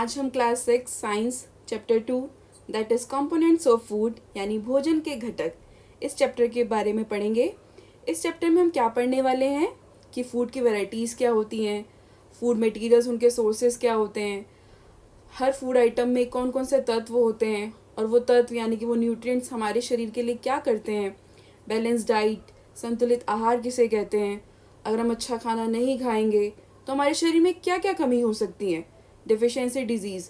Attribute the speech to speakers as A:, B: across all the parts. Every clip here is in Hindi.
A: आज हम class 6 science chapter 2 that is components of food यानी भोजन के घटक इस चैप्टर के बारे में पढ़ेंगे। इस चैप्टर में हम क्या पढ़ने वाले हैं कि फ़ूड की वैरायटीज़ क्या होती हैं, फूड मटेरियल्स उनके सोर्सेज क्या होते हैं, हर फूड आइटम में कौन कौन से तत्व होते हैं और वो तत्व यानी कि वो न्यूट्रिएंट्स हमारे शरीर के लिए क्या करते हैं, बैलेंस डाइट, संतुलित आहार किसे कहते हैं, अगर हम अच्छा खाना नहीं खाएंगे तो हमारे शरीर में क्या क्या कमी हो सकती है, डिफिशियंसी डिजीज़,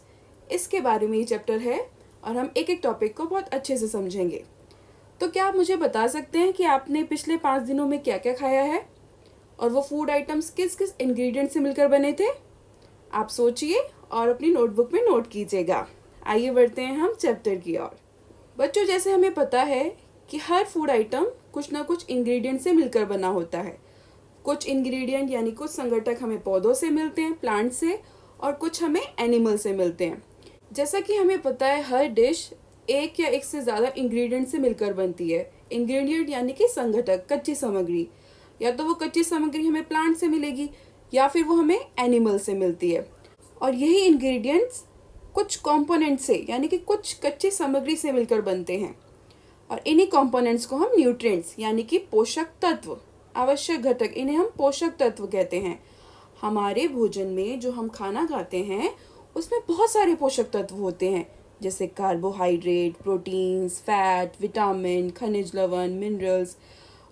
A: इसके बारे में ये चैप्टर है और हम एक एक टॉपिक को बहुत अच्छे से समझेंगे। तो क्या आप मुझे बता सकते हैं कि आपने पिछले 5 दिनों में क्या क्या खाया है और वो फूड आइटम्स किस किस इंग्रेडिएंट से मिलकर बने थे? आप सोचिए और अपनी नोटबुक में नोट कीजिएगा। आइए बढ़ते हैं हम चैप्टर की ओर। बच्चों, जैसे हमें पता है कि हर फूड आइटम कुछ ना कुछ इंग्रेडिएंट से मिलकर बना होता है। कुछ इंग्रेडिएंट यानी कुछ संघटक हमें पौधों से मिलते हैं, प्लांट से, और कुछ हमें एनिमल से मिलते हैं। जैसा कि हमें पता है हर डिश एक या एक से ज़्यादा इंग्रेडिएंट से मिलकर बनती है। इंग्रेडिएंट यानी कि संघटक, कच्ची सामग्री। या तो वो कच्ची सामग्री हमें प्लांट से मिलेगी या फिर वो हमें एनिमल से मिलती है। और यही इंग्रेडिएंट्स कुछ कंपोनेंट से यानी कि कुछ कच्ची सामग्री से मिलकर बनते हैं और इन्हीं कंपोनेंट्स को हम न्यूट्रिएंट्स यानी कि पोषक तत्व, आवश्यक घटक, इन्हें हम पोषक तत्व कहते हैं। हमारे भोजन में जो हम खाना खाते हैं उसमें बहुत सारे पोषक तत्व होते हैं, जैसे कार्बोहाइड्रेट, प्रोटीन्स, फैट, विटामिन, खनिज लवण, मिनरल्स,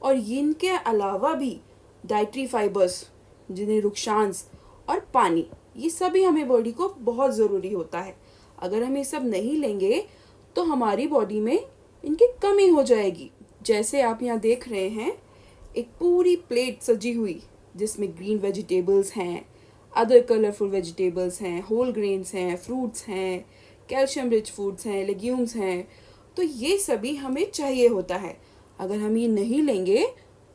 A: और इनके अलावा भी डाइटरी फाइबर्स जिन्हें रुक्षांश और पानी, ये सभी हमें बॉडी को बहुत ज़रूरी होता है। अगर हम ये सब नहीं लेंगे तो हमारी बॉडी में इनकी कमी हो जाएगी। जैसे आप यहाँ देख रहे हैं एक पूरी प्लेट सजी हुई जिसमें ग्रीन वेजिटेबल्स हैं, अदर कलरफुल वेजिटेबल्स हैं, होल ग्रेन्स हैं, फ्रूट्स हैं, कैल्शियम रिच फूड्स हैं, लेग्यूम्स हैं। तो ये सभी हमें चाहिए होता है। अगर हम ये नहीं लेंगे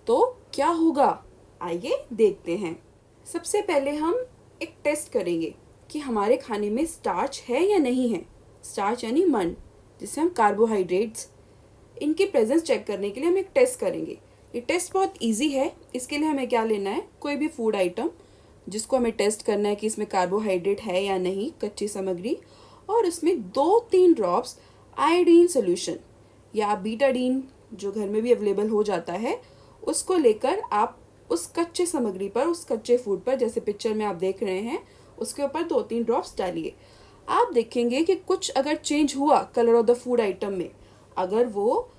A: तो क्या होगा, आइए देखते हैं। सबसे पहले हम एक टेस्ट करेंगे कि हमारे खाने में स्टार्च है या नहीं है। स्टार्च यानी मन, जिसे हम कार्बोहाइड्रेट्स, इनकी प्रेजेंस चेक करने के लिए हम एक टेस्ट करेंगे। ये टेस्ट बहुत इजी है। इसके लिए हमें क्या लेना है, कोई भी फूड आइटम जिसको हमें टेस्ट करना है कि इसमें कार्बोहाइड्रेट है या नहीं, कच्ची सामग्री, और इसमें 2-3 ड्रॉप्स आयोडीन सोल्यूशन या बीटाडीन जो घर में भी अवेलेबल हो जाता है, उसको लेकर आप उस कच्चे सामग्री पर, उस कच्चे फूड पर, जैसे पिक्चर में आप देख रहे हैं, उसके ऊपर 2-3 ड्रॉप्स डालिए। आप देखेंगे कि कुछ अगर चेंज हुआ colour of the food item में, अगर वो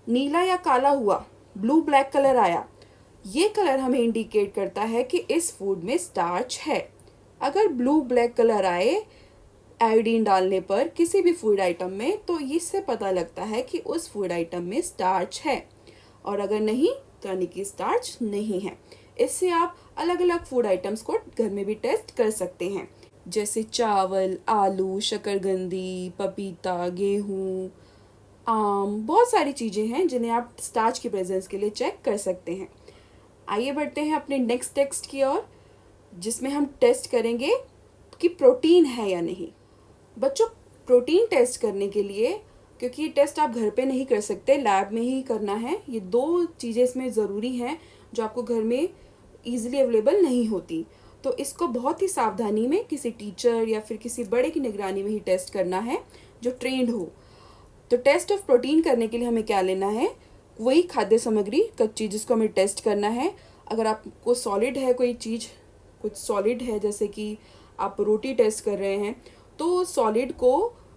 A: नीला या काला हुआ, ब्लू ब्लैक कलर आया, ये कलर हमें इंडिकेट करता है कि इस फूड में स्टार्च है। अगर ब्लू ब्लैक कलर आए आयोडीन डालने पर किसी भी फूड आइटम में, तो इससे पता लगता है कि उस फूड आइटम में स्टार्च है, और अगर नहीं तो यानी कि स्टार्च नहीं है। इससे आप अलग अलग फूड आइटम्स को घर में भी टेस्ट कर सकते हैं, जैसे चावल, आलू, शकरकंदी, पपीता, गेहूँ, आम, बहुत सारी चीज़ें हैं जिन्हें आप स्टार्च की प्रेजेंस के लिए चेक कर सकते हैं। आइए बढ़ते हैं अपने नेक्स्ट टेस्ट की ओर, जिसमें हम टेस्ट करेंगे कि प्रोटीन है या नहीं। बच्चों, प्रोटीन टेस्ट करने के लिए, क्योंकि ये टेस्ट आप घर पे नहीं कर सकते, लैब में ही करना है, ये 2 चीज़ें इसमें ज़रूरी हैं जो आपको घर में ईजिली अवेलेबल नहीं होती। तो इसको बहुत ही सावधानी में किसी टीचर या फिर किसी बड़े की निगरानी में ही टेस्ट करना है जो ट्रेंड हो। तो टेस्ट ऑफ प्रोटीन करने के लिए हमें क्या लेना है, वही खाद्य सामग्री कच्ची जिसको हमें टेस्ट करना है। अगर आपको सॉलिड है, कोई चीज़ कुछ सॉलिड है, जैसे कि आप रोटी टेस्ट कर रहे हैं, तो सॉलिड को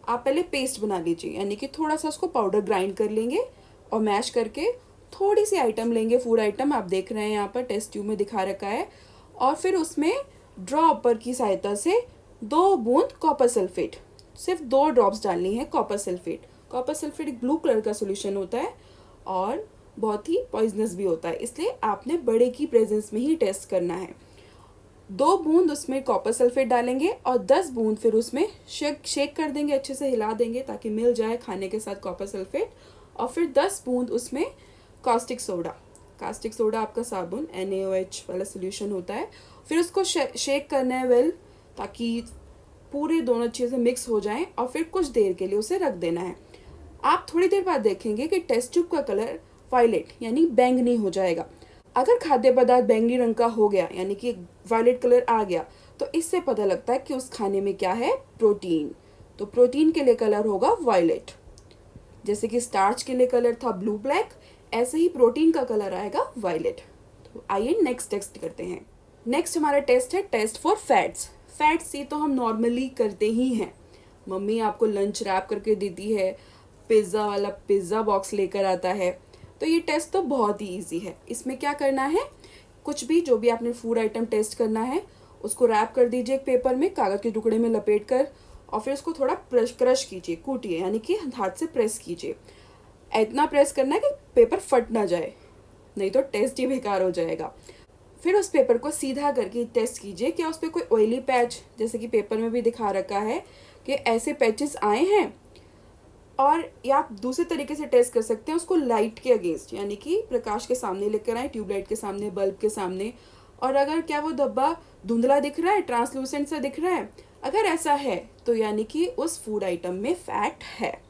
A: आप पहले पेस्ट बना लीजिए, यानी कि थोड़ा सा उसको पाउडर ग्राइंड कर लेंगे और मैश करके थोड़ी सी आइटम लेंगे, फूड आइटम आप देख रहे हैं यहाँ पर टेस्ट ट्यूब में दिखा रखा है, और फिर उसमें ड्रॉपर की सहायता से 2 बूंद कॉपर सल्फेट, सिर्फ 2 ड्रॉप्स डालनी है कॉपर सल्फेट। कॉपर सल्फेट एक ब्लू कलर का सोल्यूशन होता है और बहुत ही पॉइजनस भी होता है, इसलिए आपने बड़े की प्रेजेंस में ही टेस्ट करना है। 2 बूंद उसमें कॉपर सल्फेट डालेंगे और 10 बूंद फिर उसमें शेक कर देंगे, अच्छे से हिला देंगे ताकि मिल जाए खाने के साथ कॉपर सल्फेट, और फिर 10 बूंद उसमें कास्टिक सोडा आपका साबुन NaOH वाला सोल्यूशन होता है। फिर उसको शेक करना है वेल, ताकि पूरे दोनों चीज़ें मिक्स हो जाएं, और फिर कुछ देर के लिए उसे रख देना है। आप थोड़ी देर बाद देखेंगे कि टेस्ट ट्यूब का कलर वायलेट यानी बैंगनी हो जाएगा। अगर खाद्य पदार्थ बैंगनी रंग का हो गया यानी कि वायलेट कलर आ गया, तो इससे पता लगता है कि उस खाने में क्या है, प्रोटीन। तो प्रोटीन के लिए कलर होगा वायलेट। जैसे कि स्टार्च के लिए कलर था ब्लू ब्लैक, ऐसे ही प्रोटीन का कलर आएगा वायलेट। तो आइए नेक्स्ट टेस्ट करते हैं। नेक्स्ट हमारा टेस्ट है टेस्ट फॉर फैट्स। फैट्स ये तो हम नॉर्मली करते ही हैं। मम्मी आपको लंच रैप करके देती है, पिज़्ज़ा वाला पिज़्ज़ा बॉक्स लेकर आता है। तो ये टेस्ट तो बहुत ही ईजी है। इसमें क्या करना है, कुछ भी जो भी आपने फूड आइटम टेस्ट करना है उसको रैप कर दीजिए एक पेपर में, कागज़ के टुकड़े में लपेट कर, और फिर उसको थोड़ा क्रश कीजिए, कूटिए, यानी कि हाथ से प्रेस कीजिए। इतना प्रेस करना है कि पेपर फट ना जाए, नहीं तो टेस्ट ही बेकार हो जाएगा। फिर उस पेपर को सीधा करके टेस्ट कीजिए क्या उस पर कोई ऑयली पैच, जैसे कि पेपर में भी दिखा रखा है कि ऐसे पैचेस आए हैं। और या आप दूसरे तरीके से टेस्ट कर सकते हैं उसको लाइट के अगेंस्ट, यानी कि प्रकाश के सामने लेकर आए, ट्यूबलाइट के सामने, बल्ब के सामने। और अगर क्या वो धब्बा धुंधला दिख रहा है, ट्रांसलूसेंट सा दिख रहा है, अगर ऐसा है तो यानी कि उस फूड आइटम में फैट है।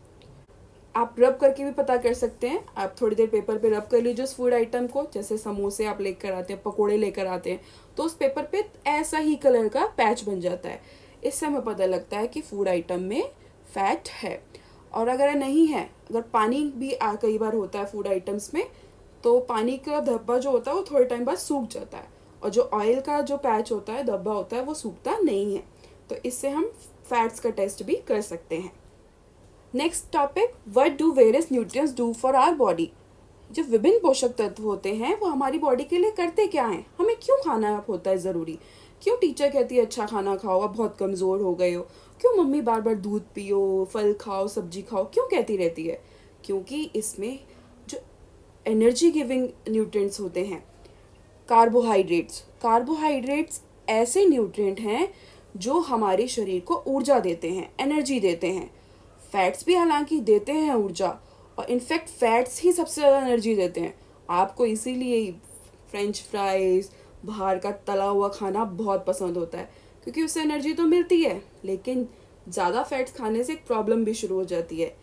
A: आप रब करके भी पता कर सकते हैं। आप थोड़ी देर पेपर पे रब कर लीजिए उस फूड आइटम को। जैसे समोसे आप लेकर आते हैं, पकोड़े लेकर आते हैं, तो उस पेपर पे ऐसा ही कलर का पैच बन जाता है। इससे हमें पता लगता है कि फूड आइटम में फैट है। और अगर नहीं है, अगर पानी भी कई बार होता है फूड आइटम्स में, तो पानी का धब्बा जो होता है वो थोड़े टाइम बाद सूख जाता है, और जो ऑयल का जो पैच होता है, धब्बा होता है, वो सूखता नहीं है। तो इससे हम फैट्स का टेस्ट भी कर सकते हैं। Next topic, what do various nutrients do for our body. जो विभिन्न पोषक तत्व होते हैं वो हमारी बॉडी के लिए करते क्या हैं, हमें क्यों खाना होता है ज़रूरी, क्यों टीचर कहती है अच्छा खाना खाओ, अब बहुत कमज़ोर हो गए हो, क्यों मम्मी बार बार दूध पियो, फल खाओ, सब्जी खाओ, क्यों कहती रहती है, क्योंकि इसमें जो एनर्जी गिविंग न्यूट्रिएंट्स होते हैं, कार्बोहाइड्रेट्स ऐसे न्यूट्रिएंट हैं जो हमारे शरीर को ऊर्जा देते हैं, एनर्जी देते हैं। फैट्स भी हालांकि देते हैं ऊर्जा, और इनफैक्ट फैट्स ही सबसे ज़्यादा एनर्जी देते हैं आपको। इसीलिए फ्रेंच फ्राइज़, बाहर का तला हुआ खाना बहुत पसंद होता है, क्योंकि उससे एनर्जी तो मिलती है, लेकिन ज़्यादा फैट्स खाने से एक प्रॉब्लम भी शुरू हो जाती है,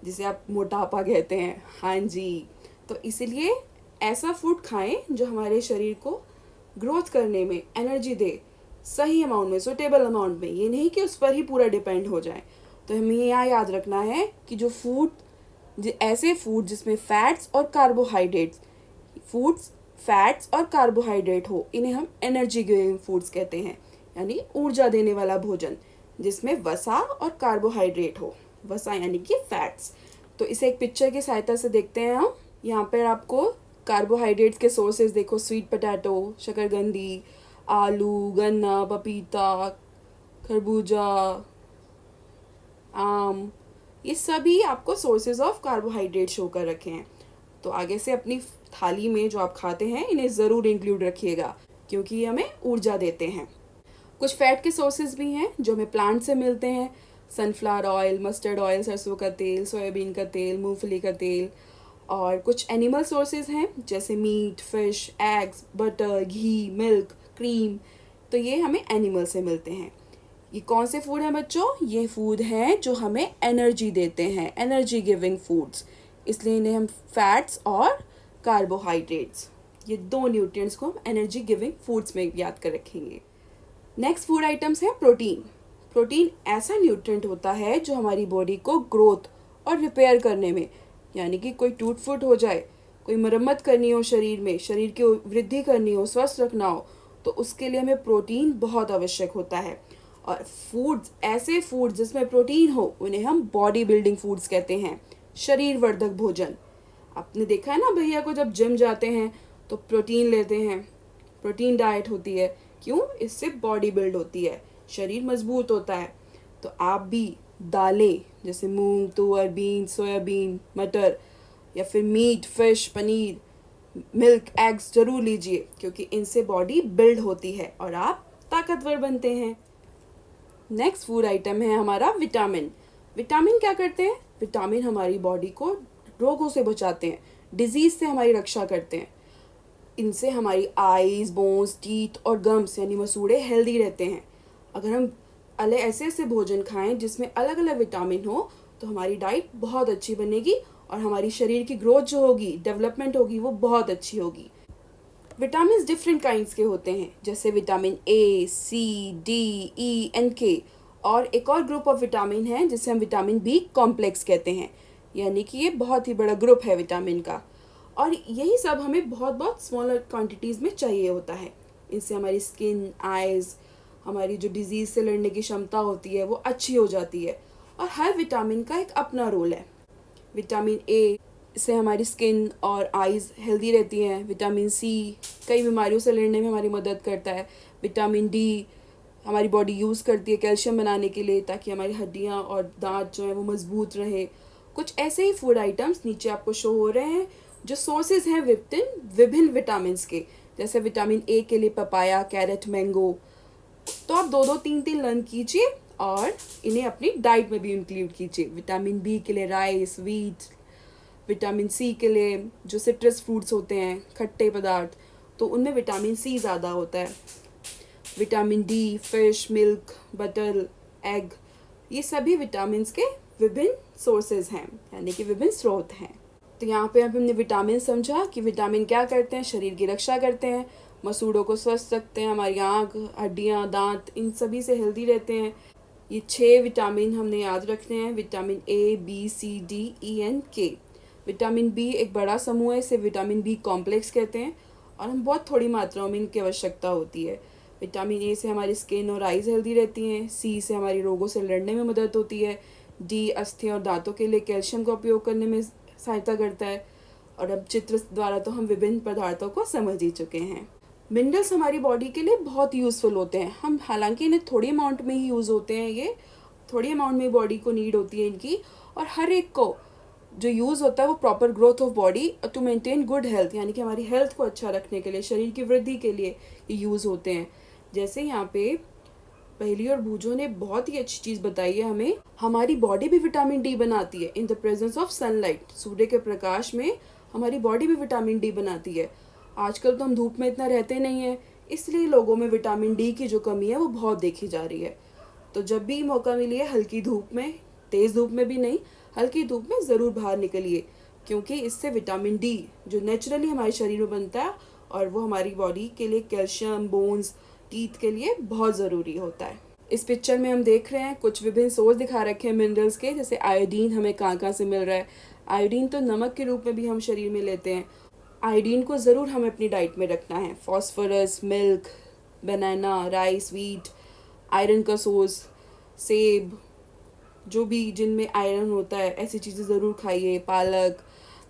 A: जिसे आप मोटापा कहते हैं। हाँ जी, तो इसीलिए ऐसा फूड खाएं जो हमारे शरीर को ग्रोथ करने में एनर्जी दे, सही अमाउंट में, सुटेबल अमाउंट में। ये नहीं कि उस पर ही पूरा डिपेंड हो जाए। तो हमें यहाँ याद रखना है कि जो ऐसे फूड जिसमें फैट्स और कार्बोहाइड्रेट हो, इन्हें हम एनर्जी गिविंग फूड्स कहते हैं, यानी ऊर्जा देने वाला भोजन जिसमें वसा और कार्बोहाइड्रेट हो। वसा यानी कि फैट्स। तो इसे एक पिक्चर की सहायता से देखते हैं हम। यहाँ पर आपको कार्बोहाइड्रेट्स के सोर्सेज देखो, स्वीट पोटैटो, शकरकंदी, आलू, गन्ना, पपीता, खरबूजा, आम, ये सभी आपको सोर्सेज ऑफ कार्बोहाइड्रेट शो कर रखे हैं। तो आगे से अपनी थाली में जो आप खाते हैं इन्हें ज़रूर इंक्लूड रखिएगा, क्योंकि ये हमें ऊर्जा देते हैं। कुछ फैट के सोर्सेज भी हैं जो हमें प्लांट से मिलते हैं, सनफ्लावर ऑयल, मस्टर्ड ऑयल, सरसों का तेल, सोयाबीन का तेल, मूंगफली का तेल। और कुछ एनिमल सोर्सेज हैं जैसे मीट, फिश, एग्स, बटर, घी, मिल्क, क्रीम। तो ये हमें एनिमल से मिलते हैं। ये कौन से फूड हैं बच्चों, ये फूड हैं जो हमें एनर्जी देते हैं, एनर्जी गिविंग फूड्स। इसलिए इन्हें हम फैट्स और कार्बोहाइड्रेट्स, ये दो न्यूट्रिएंट्स को हम एनर्जी गिविंग फूड्स में याद कर रखेंगे। नेक्स्ट फूड आइटम्स है प्रोटीन। प्रोटीन ऐसा न्यूट्रिएंट होता है जो हमारी बॉडी को ग्रोथ और रिपेयर करने में, यानी कि कोई टूट फूट हो जाए, कोई मरम्मत करनी हो शरीर में, शरीर की वृद्धि करनी हो, स्वस्थ रखना हो, तो उसके लिए हमें प्रोटीन बहुत आवश्यक होता है। और ऐसे फूड्स जिसमें प्रोटीन हो उन्हें हम बॉडी बिल्डिंग फूड्स कहते हैं, शरीर वर्धक भोजन। आपने देखा है ना, भैया को जब जिम जाते हैं तो प्रोटीन लेते हैं, प्रोटीन डाइट होती है। क्यों? इससे बॉडी बिल्ड होती है, शरीर मजबूत होता है। तो आप भी दालें जैसे मूंग, तुअर, बीन्स, सोयाबीन, मटर, या फिर meat, fish, paneer, milk, eggs जरूर लीजिए, क्योंकि इनसे बॉडी बिल्ड होती है और आप ताकतवर बनते हैं। नेक्स्ट फूड आइटम है हमारा विटामिन। विटामिन क्या करते हैं? विटामिन हमारी बॉडी को रोगों से बचाते हैं, डिजीज से हमारी रक्षा करते हैं। इनसे हमारी आईज, बोन्स, टीथ और गम्स यानी मसूड़े हेल्दी रहते हैं। अगर हम ऐसे ऐसे भोजन खाएं जिसमें अलग अलग विटामिन हो, तो हमारी डाइट बहुत अच्छी बनेगी और हमारी शरीर की ग्रोथ जो होगी, डेवलपमेंट होगी, वो बहुत अच्छी होगी। विटामिन डिफरेंट काइंड्स के होते हैं, जैसे vitamin A, C, D, E and K. और एक और ग्रुप ऑफ विटामिन है जिसे हम विटामिन बी कॉम्प्लेक्स कहते हैं, यानी कि ये बहुत ही बड़ा ग्रुप है विटामिन का। और यही सब हमें बहुत बहुत स्मॉलर क्वांटिटीज़ में चाहिए होता है। इससे हमारी स्किन, आइज़, हमारी जो डिजीज़ से लड़ने की क्षमता होती है वो अच्छी हो जाती है। और हर विटामिन का एक अपना रोल है। विटामिन ए से हमारी स्किन और आइज़ हेल्दी रहती हैं। विटामिन सी कई बीमारियों से लड़ने में हमारी मदद करता है। विटामिन डी हमारी बॉडी यूज़ करती है कैल्शियम बनाने के लिए, ताकि हमारी हड्डियाँ और दांत जो है वो मजबूत रहे। कुछ ऐसे ही फूड आइटम्स नीचे आपको शो हो रहे हैं जो सोर्सेज हैं विभिन्न विटामिन के, जैसे विटामिन ए के लिए पपाया, कैरेट, मैंगो। तो आप 2-3 लर्न कीजिए और इन्हें अपनी डाइट में भी इंक्लूड कीजिए। विटामिन बी के लिए राइस, व्हीट। विटामिन सी के लिए जो सिट्रस फ्रूट्स होते हैं, खट्टे पदार्थ, तो उनमें विटामिन सी ज़्यादा होता है। Vitamin D fish, milk, butter, egg, ये सभी विटामिन के विभिन्न सोर्सेज हैं, यानी कि विभिन्न स्रोत हैं। तो यहाँ पे हमने विटामिन समझा कि विटामिन क्या करते हैं, शरीर की रक्षा करते हैं, मसूड़ों को स्वस्थ रखते हैं, हमारी आँख, हड्डियाँ, दांत, इन सभी से हेल्दी रहते हैं। ये 6 विटामिन हमने याद रखने हैं, vitamin A, B, C, D, E and K. Vitamin B एक बड़ा समूह है, इसे विटामिन बी कॉम्प्लेक्स कहते हैं और हम बहुत थोड़ी मात्रा में इनकी आवश्यकता होती है। विटामिन ए से हमारी स्किन और आइज़ हेल्दी रहती हैं। सी से हमारी रोगों से लड़ने में मदद होती है। डी अस्थियों और दांतों के लिए कैल्शियम का उपयोग करने में सहायता करता है। और अब चित्र द्वारा तो हम विभिन्न पदार्थों को समझ ही चुके हैं। मिनरल्स हमारी बॉडी के लिए बहुत यूज़फुल होते हैं। हम हालांकि इन्हें थोड़ी अमाउंट में ही यूज़ होते हैं, ये थोड़ी अमाउंट में बॉडी को नीड होती है इनकी, और हर एक को जो यूज़ होता है वो proper growth of body to maintain good health, यानी कि हमारी हेल्थ को अच्छा रखने के लिए, शरीर की वृद्धि के लिए ये यूज़ होते हैं। जैसे यहाँ पे पहली और भूजो ने बहुत ही अच्छी चीज़ बताई है हमें, हमारी बॉडी भी विटामिन डी बनाती है in the presence of sunlight. सूर्य के प्रकाश में हमारी बॉडी भी विटामिन डी बनाती है। आजकल तो हम धूप में इतना रहते नहीं हैं, इसलिए लोगों में विटामिन डी की जो कमी है वो बहुत देखी जा रही है। तो जब भी मौका मिले हल्की धूप में, तेज़ धूप में भी नहीं, हल्की धूप में ज़रूर बाहर निकलिए, क्योंकि इससे विटामिन डी जो नेचुरली हमारे शरीर में बनता है और वो हमारी बॉडी के लिए कैल्शियम, बोन्स, टीथ के लिए बहुत ज़रूरी होता है। इस पिक्चर में हम देख रहे हैं कुछ विभिन्न सोर्स दिखा रखे हैं मिनरल्स के, जैसे आयोडीन हमें कहाँ से मिल रहा है। आयोडीन तो नमक के रूप में भी हम शरीर में लेते हैं। आयोडीन को ज़रूर हमें अपनी डाइट में रखना है। फॉस्फोरस, मिल्क, बनाना, राइस, व्हीट, आयरन का सोर्स, सेब, जो भी जिनमें आयरन होता है ऐसी चीज़ें ज़रूर खाइए। पालक,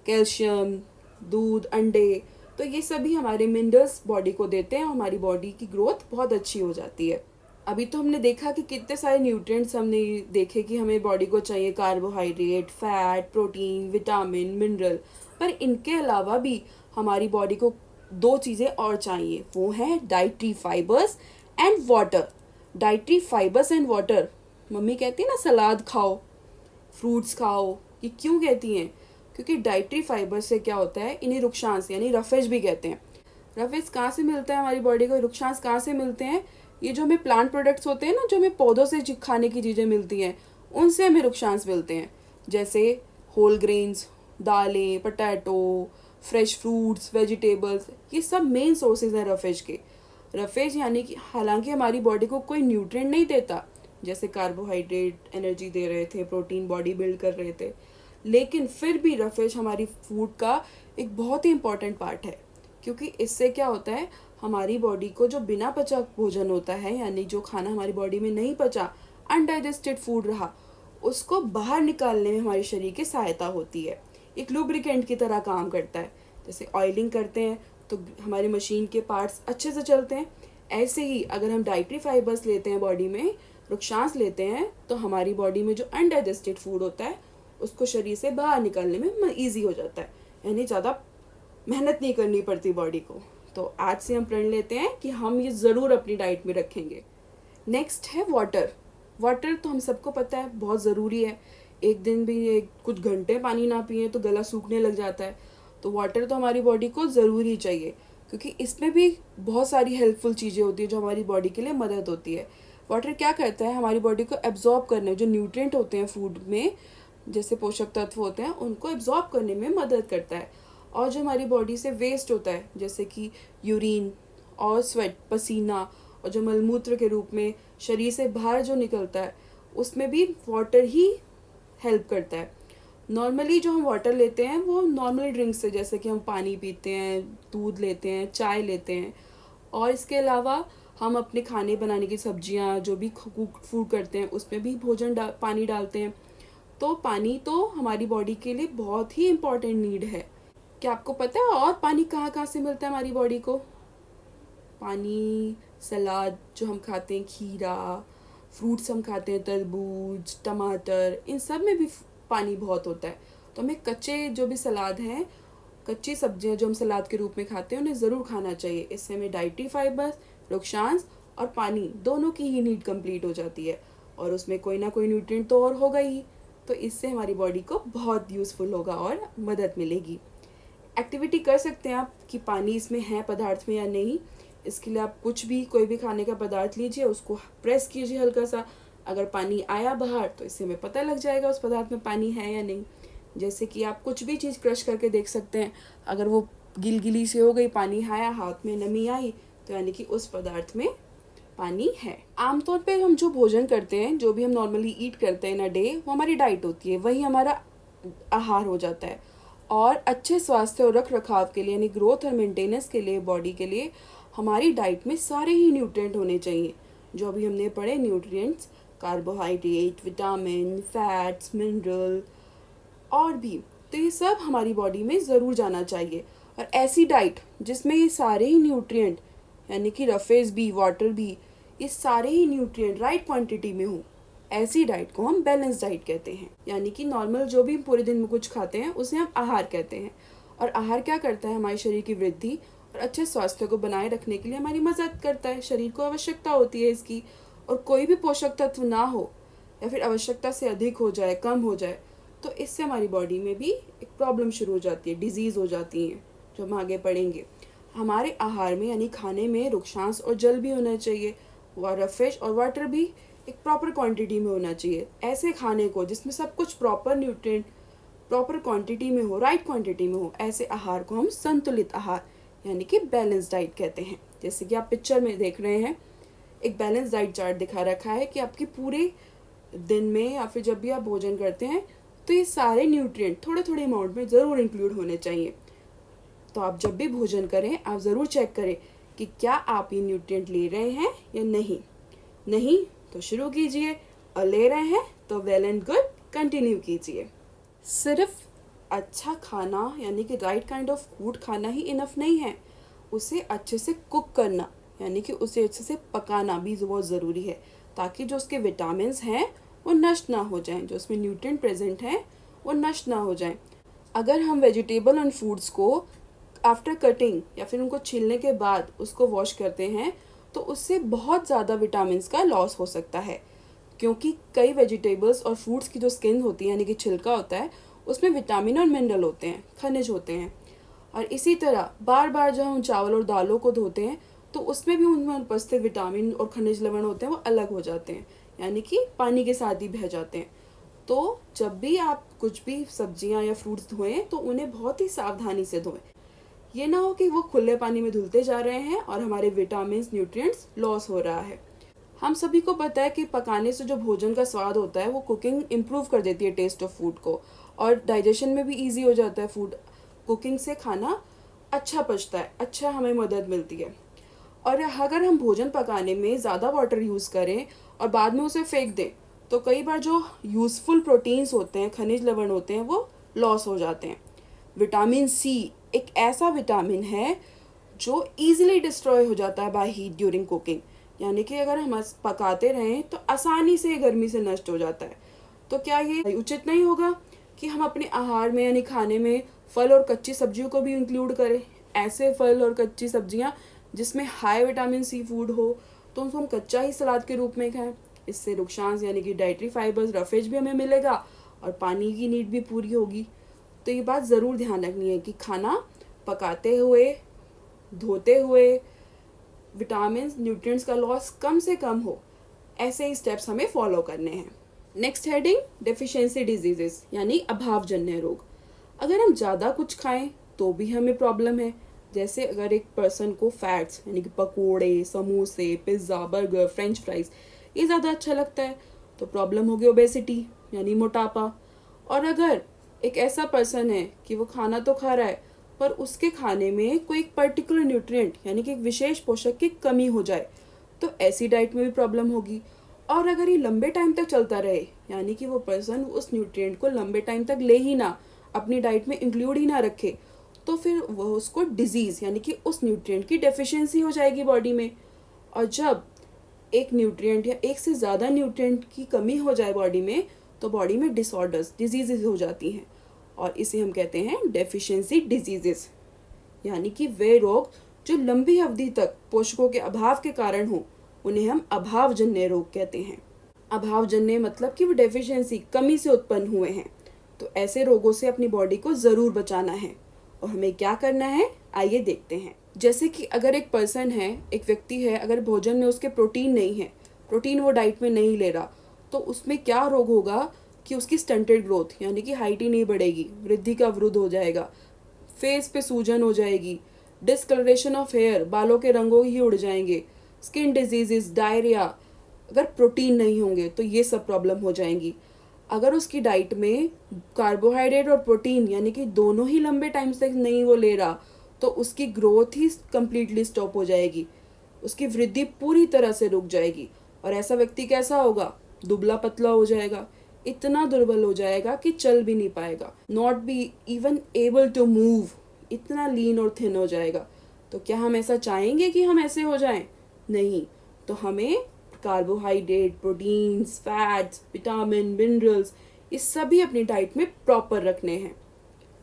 A: कैल्शियम, दूध, अंडे, तो ये सभी हमारे मिनरल्स बॉडी को देते हैं और हमारी बॉडी की ग्रोथ बहुत अच्छी हो जाती है। अभी तो हमने देखा कि कितने सारे न्यूट्रिएंट्स हमने देखे कि हमें बॉडी को चाहिए, carbohydrate, fat, protein, vitamin, mineral, पर इनके अलावा भी हमारी बॉडी को 2 चीज़ें और चाहिए, वो है dietary fibres and water. Dietary fibres and water, mummy कहती है ना सलाद खाओ, फ्रूट्स खाओ, ये क्यों कहती हैं? क्योंकि डाइटरी फाइबर से क्या होता है, इन्हें रुक्षांश यानी रफेज भी कहते हैं। रफेज कहाँ से मिलता है हमारी बॉडी को, रुक्षांश कहाँ से मिलते हैं? ये जो हमें प्लांट प्रोडक्ट्स होते हैं ना, जो हमें पौधों से खाने की चीज़ें मिलती हैं, उनसे हमें रुक्षांश मिलते हैं। जैसे होल ग्रेन्स, दालें, पोटैटो, फ्रेश फ्रूट्स, वेजिटेबल्स, ये सब मेन सोर्सेज हैं रफेज के। रफेज यानी कि हालांकि हमारी बॉडी को कोई न्यूट्रिएंट नहीं देता, जैसे कार्बोहाइड्रेट एनर्जी दे रहे थे, प्रोटीन बॉडी बिल्ड कर रहे थे, लेकिन फिर भी रफेज हमारी फूड का एक बहुत ही इम्पॉर्टेंट पार्ट है। क्योंकि इससे क्या होता है, हमारी बॉडी को जो बिना पचा भोजन होता है, यानी जो खाना हमारी बॉडी में नहीं पचा, अनडाइजेस्टेड फूड रहा, उसको बाहर निकालने में हमारे शरीर की सहायता होती है। एक लुब्रिकेंट की तरह काम करता है। जैसे ऑयलिंग करते हैं तो हमारी मशीन के पार्ट्स अच्छे से चलते हैं, ऐसे ही अगर हम डाइटरी फाइबर्स लेते हैं बॉडी में, रुक्षांश लेते हैं, तो हमारी बॉडी में जो अनडाइजेस्टेड फूड होता है उसको शरीर से बाहर निकालने में ईजी हो जाता है, यानी ज़्यादा मेहनत नहीं करनी पड़ती बॉडी को। तो आज से हम प्रण लेते हैं कि हम ये ज़रूर अपनी डाइट में रखेंगे। नेक्स्ट है वाटर। वाटर तो हम सबको पता है बहुत ज़रूरी है। एक दिन भी कुछ घंटे पानी ना पिए तो गला सूखने लग जाता है। तो वाटर तो हमारी बॉडी को ज़रूरी चाहिए, क्योंकि इसमें भी बहुत सारी हेल्पफुल चीज़ें होती है जो हमारी बॉडी के लिए मदद होती है। वाटर क्या करता है, हमारी बॉडी को एब्जॉर्ब करने, जो न्यूट्रिएंट होते हैं फूड में, जैसे पोषक तत्व होते हैं, उनको एब्जॉर्ब करने में मदद करता है। और जो हमारी बॉडी से वेस्ट होता है जैसे कि यूरिन और स्वेट, पसीना, और जो मलमूत्र के रूप में शरीर से बाहर जो निकलता है, उसमें भी वाटर ही हेल्प करता है। नॉर्मली जो हम वाटर लेते हैं वो नॉर्मल ड्रिंक्स से, जैसे कि हम पानी पीते हैं, दूध लेते हैं, चाय लेते हैं, और इसके अलावा हम अपने खाने बनाने की सब्जियां जो भी कुक फूड करते हैं उसमें भी पानी डालते हैं। तो पानी तो हमारी बॉडी के लिए बहुत ही इम्पोर्टेंट नीड है। क्या आपको पता है और पानी कहाँ कहाँ से मिलता है हमारी बॉडी को? पानी सलाद जो हम खाते हैं, खीरा, फ्रूट्स हम खाते हैं, तरबूज, टमाटर, इन सब में भी पानी बहुत होता है। तो हमें कच्चे जो भी सलाद हैं, कच्ची सब्जियां जो हम सलाद के रूप में खाते हैं, उन्हें ज़रूर खाना चाहिए। इससे हमें डाइटरी फाइबर, रुक्षांश और पानी दोनों की ही नीड कंप्लीट हो जाती है, और उसमें कोई ना कोई न्यूट्रिएंट तो और होगा ही। तो इससे हमारी बॉडी को बहुत यूज़फुल होगा और मदद मिलेगी। एक्टिविटी कर सकते हैं आप कि पानी इसमें है पदार्थ में या नहीं। इसके लिए आप कुछ भी, कोई भी खाने का पदार्थ लीजिए, उसको प्रेस कीजिए हल्का सा, अगर पानी आया बाहर तो इससे हमें पता लग जाएगा उस पदार्थ में पानी है या नहीं। जैसे कि आप कुछ भी चीज़ क्रश करके देख सकते हैं, अगर वो गिलगिली से हो गई, पानी आया, हाथ में नमी आई, तो यानी कि उस पदार्थ में पानी है। आमतौर पे हम जो भोजन करते हैं, जो भी हम नॉर्मली ईट करते हैं इन अ डे, वो हमारी डाइट होती है, वही हमारा आहार हो जाता है। और अच्छे स्वास्थ्य और रख रखाव के लिए, यानी ग्रोथ और मेंटेनेंस के लिए, बॉडी के लिए हमारी डाइट में सारे ही न्यूट्रिएंट होने चाहिए जो अभी हमने पढ़े। Nutrients, carbohydrate, vitamin, fats, mineral और भी, तो ये सब हमारी बॉडी में ज़रूर जाना चाहिए। और ऐसी डाइट जिसमें ये सारे ही न्यूट्रिएंट, यानी कि रफेज भी, वाटर भी, ये सारे ही न्यूट्रिएंट राइट क्वांटिटी में हो, ऐसी डाइट को हम बैलेंस डाइट कहते हैं। यानी कि नॉर्मल जो भी पूरे दिन में कुछ खाते हैं उसे हम आहार कहते हैं। और आहार क्या करता है? हमारे शरीर की वृद्धि और अच्छे स्वास्थ्य को बनाए रखने के लिए हमारी मदद करता है। शरीर को आवश्यकता होती है इसकी, और कोई भी पोषक तत्व ना हो या फिर आवश्यकता से अधिक हो जाए, कम हो जाए, तो इससे हमारी बॉडी में भी एक प्रॉब्लम शुरू हो जाती है, डिजीज़ हो जाती है, जो हम आगे पढ़ेंगे। हमारे आहार में यानी खाने में रुक्षांश और जल भी होना चाहिए, और फ्रेश और वाटर भी एक प्रॉपर क्वांटिटी में होना चाहिए। ऐसे खाने को जिसमें सब कुछ प्रॉपर न्यूट्रिएंट प्रॉपर क्वांटिटी में हो, राइट क्वांटिटी में हो, ऐसे आहार को हम संतुलित आहार यानी कि बैलेंस डाइट कहते हैं। जैसे कि आप पिक्चर में देख रहे हैं, एक बैलेंस डाइट चार्ट दिखा रखा है कि आपके पूरे दिन में या फिर जब भी आप भोजन करते हैं तो ये सारे न्यूट्रिएंट थोड़े थोड़े अमाउंट में ज़रूर इंक्लूड होने चाहिए। तो आप जब भी भोजन करें, आप ज़रूर चेक करें कि क्या आप ये न्यूट्रिएंट ले रहे हैं या नहीं तो शुरू कीजिए, और ले रहे हैं तो वेल एंड गुड, कंटिन्यू कीजिए। सिर्फ अच्छा खाना यानी कि राइट काइंड ऑफ फूड खाना ही इनफ नहीं है, उसे अच्छे से कुक करना यानी कि उसे अच्छे से पकाना भी बहुत ज़रूरी है, ताकि जो उसके विटामिन्स हैं वो नष्ट ना हो जाएं, जो उसमें न्यूट्रिएंट प्रेजेंट हैं वो नष्ट ना हो जाएं। अगर हम वेजिटेबल एंड फूड्स को आफ्टर कटिंग या फिर उनको छीलने के बाद उसको वॉश करते हैं तो उससे बहुत ज़्यादा विटामिन्स का लॉस हो सकता है, क्योंकि कई वेजिटेबल्स और फ्रूट्स की जो स्किन होती है यानी कि छिलका होता है, उसमें विटामिन और मिनरल होते हैं, खनिज होते हैं। और इसी तरह बार बार जब हम चावल और दालों को धोते हैं तो उसमें भी उनमें उपस्थित विटामिन और खनिज लवण होते हैं, वो अलग हो जाते हैं, यानी कि पानी के साथ ही बह जाते हैं। तो जब भी आप कुछ भी सब्जियां या फ्रूट्स धोएं तो उन्हें बहुत ही सावधानी से धोएं। ये ना हो कि वो खुले पानी में धुलते जा रहे हैं और हमारे विटामिन, न्यूट्रिएंट्स लॉस हो रहा है। हम सभी को पता है कि पकाने से जो भोजन का स्वाद होता है वो कुकिंग इम्प्रूव कर देती है टेस्ट ऑफ फूड को, और डाइजेशन में भी इजी हो जाता है फूड। कुकिंग से खाना अच्छा पचता है, अच्छा हमें मदद मिलती है। और अगर हम भोजन पकाने में ज़्यादा वाटर यूज़ करें और बाद में उसे फेंक दें तो कई बार जो यूज़फुल प्रोटीन्स होते हैं, खनिज लवण होते हैं, वो लॉस हो जाते हैं। विटामिन सी एक ऐसा विटामिन है जो ईजिली डिस्ट्रॉय हो जाता है बाय हीट ड्यूरिंग कुकिंग, यानी कि अगर हम पकाते रहें तो आसानी से गर्मी से नष्ट हो जाता है। तो क्या ये उचित नहीं होगा कि हम अपने आहार में यानी खाने में फल और कच्ची सब्जियों को भी इंक्लूड करें? ऐसे फल और कच्ची सब्जियां जिसमें हाई विटामिन सी फूड हो तो उनको हम कच्चा ही सलाद के रूप में खाएं। इससे रुक्षांश यानी कि डाइटरी फाइबर्स, रफेज भी हमें मिलेगा और पानी की नीड भी पूरी होगी। तो ये बात ज़रूर ध्यान रखनी है कि खाना पकाते हुए, धोते हुए विटामिन, न्यूट्रिएंट्स का लॉस कम से कम हो, ऐसे ही स्टेप्स हमें फॉलो करने हैं। नेक्स्ट हेडिंग, डेफिशिएंसी डिजीजेस यानी अभावजन्य रोग। अगर हम ज़्यादा कुछ खाएं तो भी हमें प्रॉब्लम है। जैसे अगर एक पर्सन को फैट्स यानी कि पकोड़े, समोसे, पिज़्ज़ा, बर्गर, फ्रेंच फ्राइज ये ज़्यादा अच्छा लगता है तो प्रॉब्लम होगी ओबेसिटी यानी मोटापा। और अगर एक ऐसा पर्सन है कि वो खाना तो खा रहा है पर उसके खाने में कोई एक पर्टिकुलर न्यूट्रिएंट यानी कि एक विशेष पोषक की कमी हो जाए तो ऐसी डाइट में भी प्रॉब्लम होगी। और अगर ये लंबे टाइम तक चलता रहे यानी कि वो पर्सन उस न्यूट्रिएंट को लंबे टाइम तक ले ही ना, अपनी डाइट में इंक्लूड ही ना रखे, तो फिर वो उसको डिजीज़ यानी कि उस न्यूट्रिएंट की डेफिशिएंसी हो जाएगी बॉडी में। और जब एक न्यूट्रिएंट या एक से ज़्यादा न्यूट्रिएंट की कमी हो जाए बॉडी में तो बॉडी में डिसऑर्डर्स डिजीजेज हो जाती हैं और इसे हम कहते हैं डेफिशिएंसी डिजीजेस। यानी कि वे रोग जो लंबी अवधि तक पोषकों के अभाव के कारण हो उन्हें हम अभावजन्य रोग कहते हैं। अभावजन्य मतलब कि वो डेफिशिएंसी कमी से उत्पन्न हुए हैं। तो ऐसे रोगों से अपनी बॉडी को ज़रूर बचाना है और हमें क्या करना है आइए देखते हैं। जैसे कि अगर एक पर्सन है, एक व्यक्ति है, अगर भोजन में उसके प्रोटीन नहीं है, प्रोटीन वो डाइट में नहीं ले रहा, तो उसमें क्या रोग होगा कि उसकी स्टंटेड ग्रोथ यानी कि हाइट ही नहीं बढ़ेगी, वृद्धि का अवरुद्ध हो जाएगा, फेस पे सूजन हो जाएगी, डिसकलरेशन ऑफ हेयर, बालों के रंगों ही उड़ जाएंगे, स्किन डिजीजेस, डायरिया। अगर प्रोटीन नहीं होंगे तो ये सब प्रॉब्लम हो जाएंगी। अगर उसकी डाइट में कार्बोहाइड्रेट और प्रोटीन यानी कि दोनों ही लंबे टाइम तक नहीं वो ले रहा तो उसकी ग्रोथ ही कम्प्लीटली स्टॉप हो जाएगी, उसकी वृद्धि पूरी तरह से रुक जाएगी। और ऐसा व्यक्ति कैसा होगा? दुबला पतला हो जाएगा, इतना दुर्बल हो जाएगा कि चल भी नहीं पाएगा, not be even able to move, इतना लीन और थिन हो जाएगा। तो क्या हम ऐसा चाहेंगे कि हम ऐसे हो जाएं? नहीं। तो हमें carbohydrate, proteins, fats, vitamin, minerals ये सभी अपनी डाइट में प्रॉपर रखने हैं।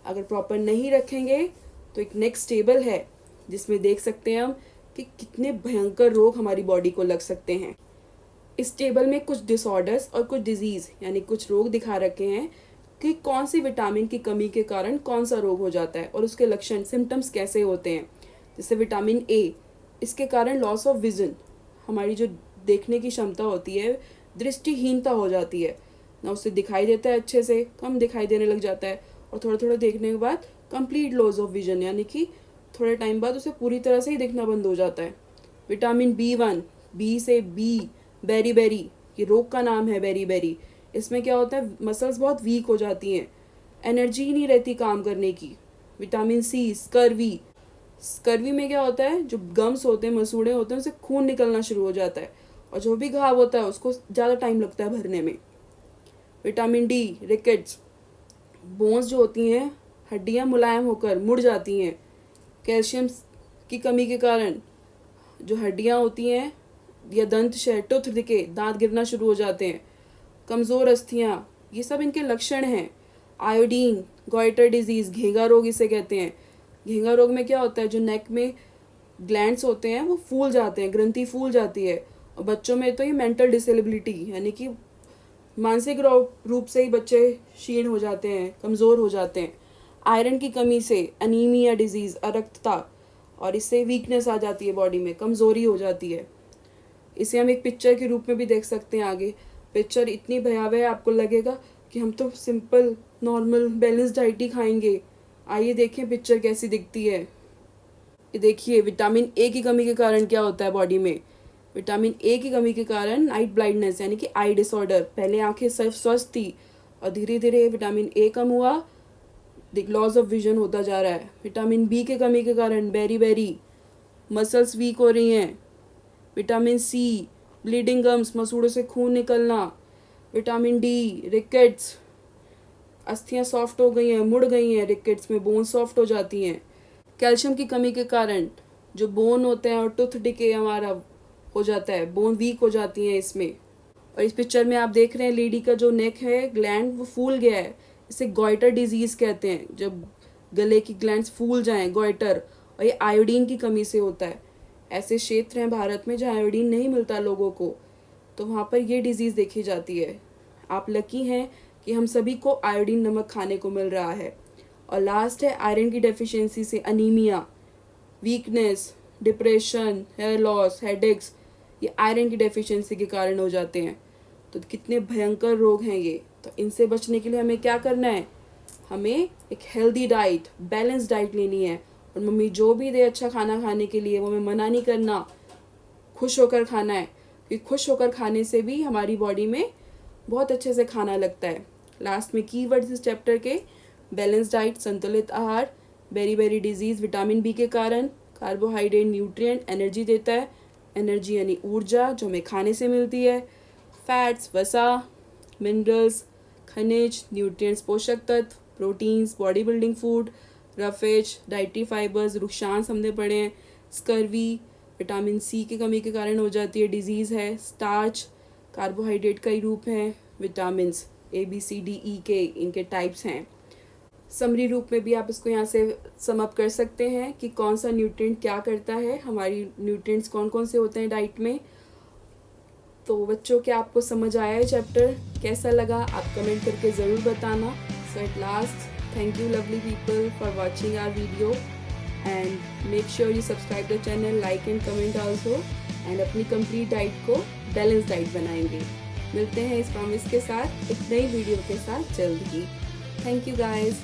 A: अगर प्रॉपर नहीं रखेंगे तो एक नेक्स्ट टेबल है जिसमें देख सकते हैं हम कि कितने भयंकर रोग हमारी बॉडी को लग सकते हैं। इस टेबल में कुछ डिसऑर्डर्स और कुछ डिजीज़ यानी कुछ रोग दिखा रखे हैं कि कौन सी विटामिन की कमी के कारण कौन सा रोग हो जाता है और उसके लक्षण सिम्टम्स कैसे होते हैं। जैसे विटामिन ए, इसके कारण लॉस ऑफ विजन, हमारी जो देखने की क्षमता होती है दृष्टिहीनता हो जाती है, ना उससे दिखाई देता है अच्छे से, कम दिखाई देने लग जाता है और थोड़ा थोड़ा देखने के बाद कंप्लीट लॉस ऑफ विजन यानी कि थोड़े टाइम बाद उसे पूरी तरह से ही दिखना बंद हो जाता है। विटामिन B1, बी से बी, बेरी बेरी, ये रोग का नाम है बेरी बेरी। इसमें क्या होता है, मसल्स बहुत वीक हो जाती हैं, एनर्जी ही नहीं रहती काम करने की। विटामिन सी, स्कर्वी, स्कर्वी में क्या होता है, जो गम्स होते हैं, मसूड़े होते हैं, उनसे खून निकलना शुरू हो जाता है और जो भी घाव होता है उसको ज़्यादा टाइम लगता है भरने में। विटामिन डी, रिकेट्स, बोन्स जो होती हैं, हड्डियाँ मुलायम होकर मुड़ जाती हैं। कैल्शियम की कमी के कारण जो हड्डियाँ होती हैं या दंत शय, टूथ डिके, दांत गिरना शुरू हो जाते हैं। कमज़ोर अस्थियाँ, ये सब इनके लक्षण हैं। आयोडीन, गॉइटर डिजीज़, घेंगा रोग इसे कहते हैं। घेंगा रोग में क्या होता है, जो नेक में ग्लैंड्स होते हैं वो फूल जाते हैं, ग्रंथि फूल जाती है। और बच्चों में तो ये मेंटल डिसेबिलिटी यानी कि मानसिक रूप से ही बच्चे क्षीण हो जाते हैं, कमज़ोर हो जाते हैं। आयरन की कमी से अनीमिया डिजीज़, अरक्तता, और इससे वीकनेस आ जाती है बॉडी में, कमज़ोरी हो जाती है। इसे हम एक पिक्चर के रूप में भी देख सकते हैं आगे। पिक्चर इतनी भयावह है आपको लगेगा कि हम तो सिंपल नॉर्मल बैलेंस डाइट ही खाएंगे। आइए देखें पिक्चर कैसी दिखती है। ये देखिए, विटामिन ए की कमी के कारण क्या होता है बॉडी में। विटामिन ए की कमी के कारण नाइट ब्लाइंडनेस यानी कि आई डिसऑर्डर, पहले आंखें सिर्फ स्वस्थ थी और धीरे धीरे विटामिन ए कम हुआ, लॉस ऑफ विजन होता जा रहा है। विटामिन बी के कमी के कारण बेरी बेरी, मसल्स वीक हो रही हैं। विटामिन सी, ब्लीडिंग गम्स, मसूड़ों से खून निकलना। विटामिन डी, रिकेट्स, अस्थियाँ सॉफ्ट हो गई हैं, मुड़ गई हैं, रिकेट्स में बोन सॉफ्ट हो जाती हैं। कैल्शियम की कमी के कारण जो बोन होते हैं और टूथ डिके हमारा हो जाता है, बोन वीक हो जाती हैं इसमें। और इस पिक्चर में आप देख रहे हैं लेडी का जो नेक है, ग्लैंड वो फूल गया है, इसे गॉइटर डिजीज़ कहते हैं। जब गले की ग्लैंड्स फूल जाएं, गॉइटर, और ये आयोडीन की कमी से होता है। ऐसे क्षेत्र हैं भारत में जहाँ आयोडीन नहीं मिलता लोगों को, तो वहाँ पर ये डिजीज़ देखी जाती है। आप लकी हैं कि हम सभी को आयोडीन नमक खाने को मिल रहा है। और लास्ट है आयरन की डेफिशिएंसी से anaemia, weakness, depression, hair loss, headaches, ये आयरन की डेफिशिएंसी के कारण हो जाते हैं। तो कितने भयंकर रोग हैं ये। तो इनसे बचने के लिए हमें क्या करना है, हमें एक हेल्दी डाइट, बैलेंस डाइट लेनी है। और मम्मी जो भी दे अच्छा खाना खाने के लिए, वो हमें मना नहीं करना, खुश होकर खाना है, क्योंकि खुश होकर खाने से भी हमारी बॉडी में बहुत अच्छे से खाना लगता है। लास्ट में कीवर्ड्स इस चैप्टर के: बैलेंस डाइट, संतुलित आहार, बेरी डिजीज़ विटामिन बी के कारण, कार्बोहाइड्रेट न्यूट्रिएंट एनर्जी देता है, एनर्जी यानी ऊर्जा जो हमें खाने से मिलती है, फैट्स वसा, मिनरल्स खनिज, न्यूट्रिएंट्स पोषक तत्व, proteins body building food, roughage dietary fibres, रुक्षांश हमने पढ़े हैं, स्कर्वी विटामिन सी की कमी के कारण हो जाती है, डिजीज़ है, स्टार्च कार्बोहाइड्रेट का ही रूप है, विटामिन ABCDE के इनके टाइप्स हैं। समरी रूप में भी आप इसको यहाँ से सम अप कर सकते हैं कि कौन सा न्यूट्रिएंट क्या करता है, हमारी न्यूट्रिएंट्स कौन कौन से होते हैं डाइट में। तो बच्चों, क्या आपको समझ आया है चैप्टर? कैसा लगा आप कमेंट करके ज़रूर बताना। So at last, thank you lovely people for watching our video and make sure you subscribe the channel, like and comment also. And अपनी कंप्लीट डाइट को बैलेंस डाइट बनाएंगे। मिलते हैं इस प्रॉमिस के साथ एक नई वीडियो के साथ जल्द ही। Thank you guys.